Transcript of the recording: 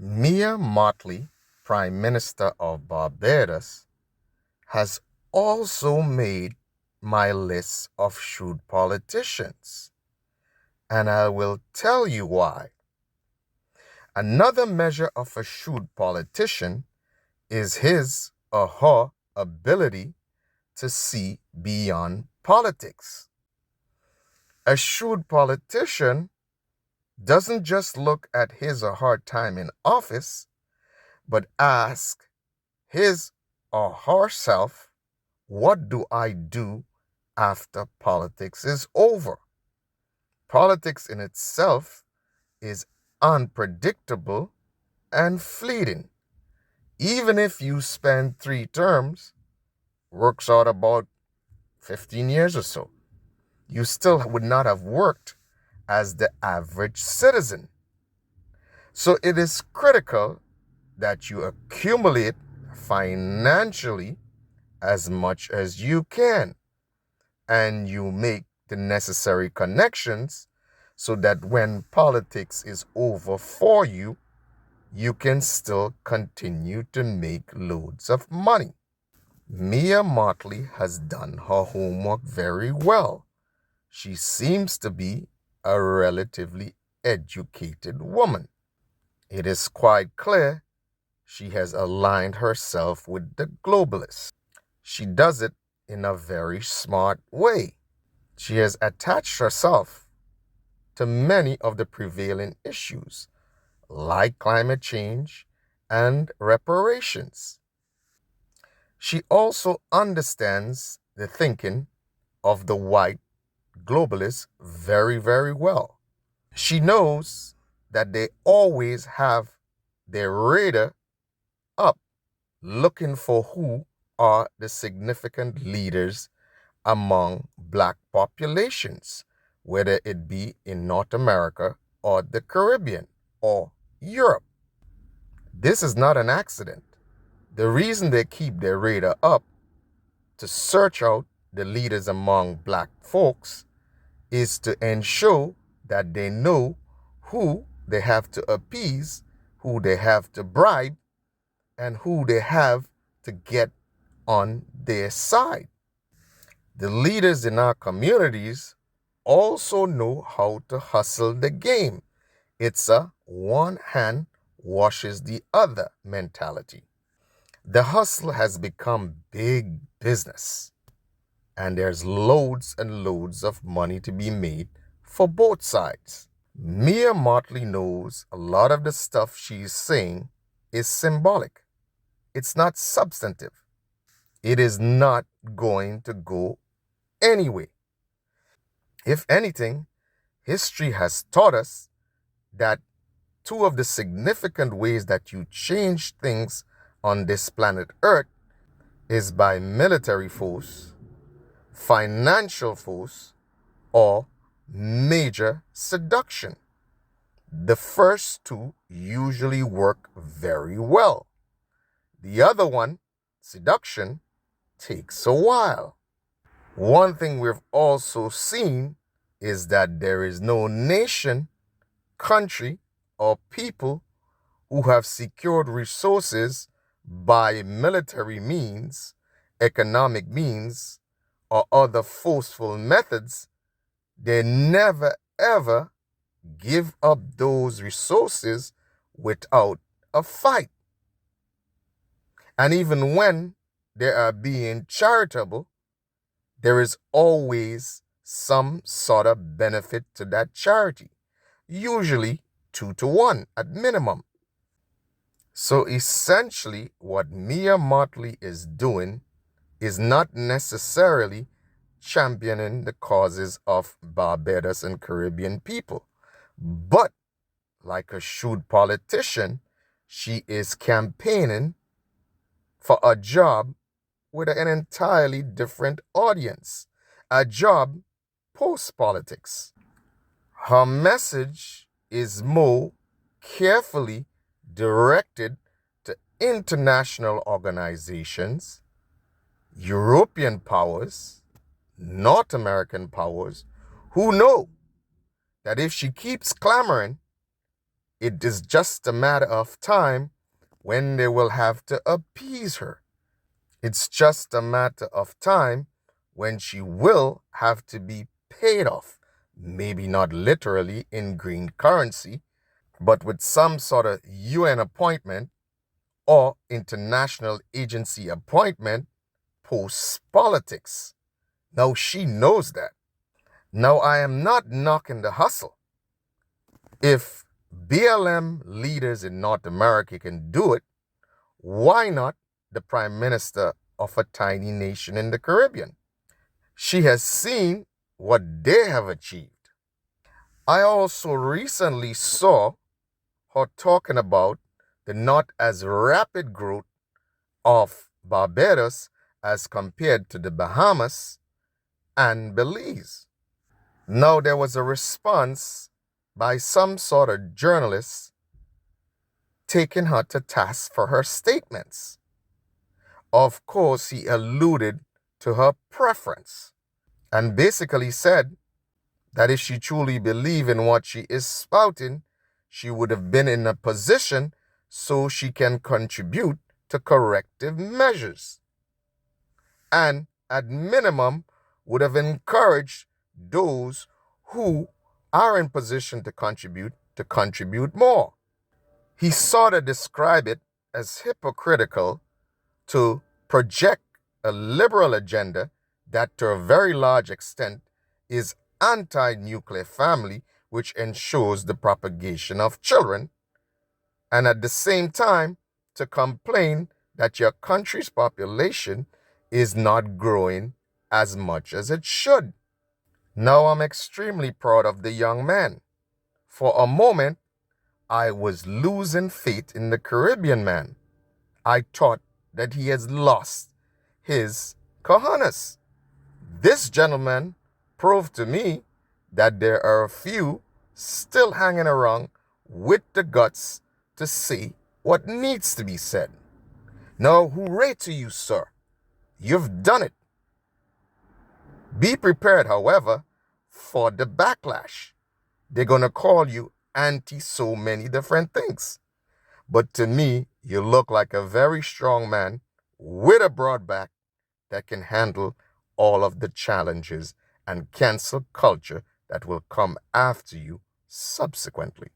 Mia Mottley, Prime Minister of Barbados, has also made my list of shrewd politicians, and I will tell you why. Another measure of a shrewd politician is his or her ability to see beyond politics. A shrewd politician doesn't just look at his or her time in office, but ask his or herself, what do I do after politics is over? Politics in itself is unpredictable and fleeting. Even if you spend 3 terms, works out about 15 years or so, you still would not have worked as the average citizen. So it is critical that you accumulate financially as much as you can, and you make the necessary connections so that when politics is over for you, you can still continue to make loads of money. Mia Mottley has done her homework very well. She seems to be a relatively educated woman. It is quite clear she has aligned herself with the globalists. She does it in a very smart way. She has attached herself to many of the prevailing issues, like climate change and reparations. She also understands the thinking of the white globalists very, very well. She knows that they always have their radar up looking for who are the significant leaders among black populations, whether it be in North America or the Caribbean or Europe. This is not an accident. The reason they keep their radar up to search out the leaders among black folks is to ensure that they know who they have to appease, who they have to bribe, and who they have to get on their side. The leaders in our communities also know how to hustle the game. It's a one hand washes the other mentality. The hustle has become big business, and there's loads and loads of money to be made for both sides. Mia Mottley knows a lot of the stuff she's saying is symbolic. It's not substantive. It is not going to go anyway. If anything, history has taught us that two of the significant ways that you change things on this planet Earth is by military force, financial force, or major seduction. The first two usually work very well. The other one, seduction, takes a while. One thing we've also seen is that there is no nation, country, or people who have secured resources by military means, economic means, or other forceful methods. They never ever give up those resources without a fight. And even when they are being charitable, there is always some sort of benefit to that charity, usually 2 to 1 at minimum. So essentially, what Mia Mottley is doing is not necessarily championing the causes of Barbados and Caribbean people, but like a shrewd politician, she is campaigning for a job with an entirely different audience, a job post-politics. Her message is more carefully directed to international organizations, European powers, North American powers, who know that if she keeps clamoring it is just a matter of time when they will have to appease her. It's just a matter of time when she will have to be paid off. Maybe not literally in green currency, but with some sort of UN appointment or international agency appointment post politics. Now she knows that. Now I am not knocking the hustle. If BLM leaders in North America can do it, why not the Prime Minister of a tiny nation in the Caribbean? She has seen what they have achieved. I also recently saw her talking about the not as rapid growth of Barbados as compared to the Bahamas and Belize. Now, there was a response by some sort of journalist taking her to task for her statements. Of course, he alluded to her preference and basically said that if she truly believed in what she is spouting, she would have been in a position so she can contribute to corrective measures. And at minimum, would have encouraged those who are in position to contribute more. He sort of described it as hypocritical to project a liberal agenda that to a very large extent is anti-nuclear family, which ensures the propagation of children, and at the same time to complain that your country's population is not growing as much as it should. Now I'm extremely proud of the young man. For a moment, I was losing faith in the Caribbean man. I thought that he has lost his cojones. This gentleman proved to me that there are a few still hanging around with the guts to say what needs to be said. Now, hooray to you, sir. You've done it. Be prepared, however, for the backlash. They're going to call you anti so many different things. But to me, you look like a very strong man with a broad back that can handle all of the challenges and cancel culture that will come after you subsequently.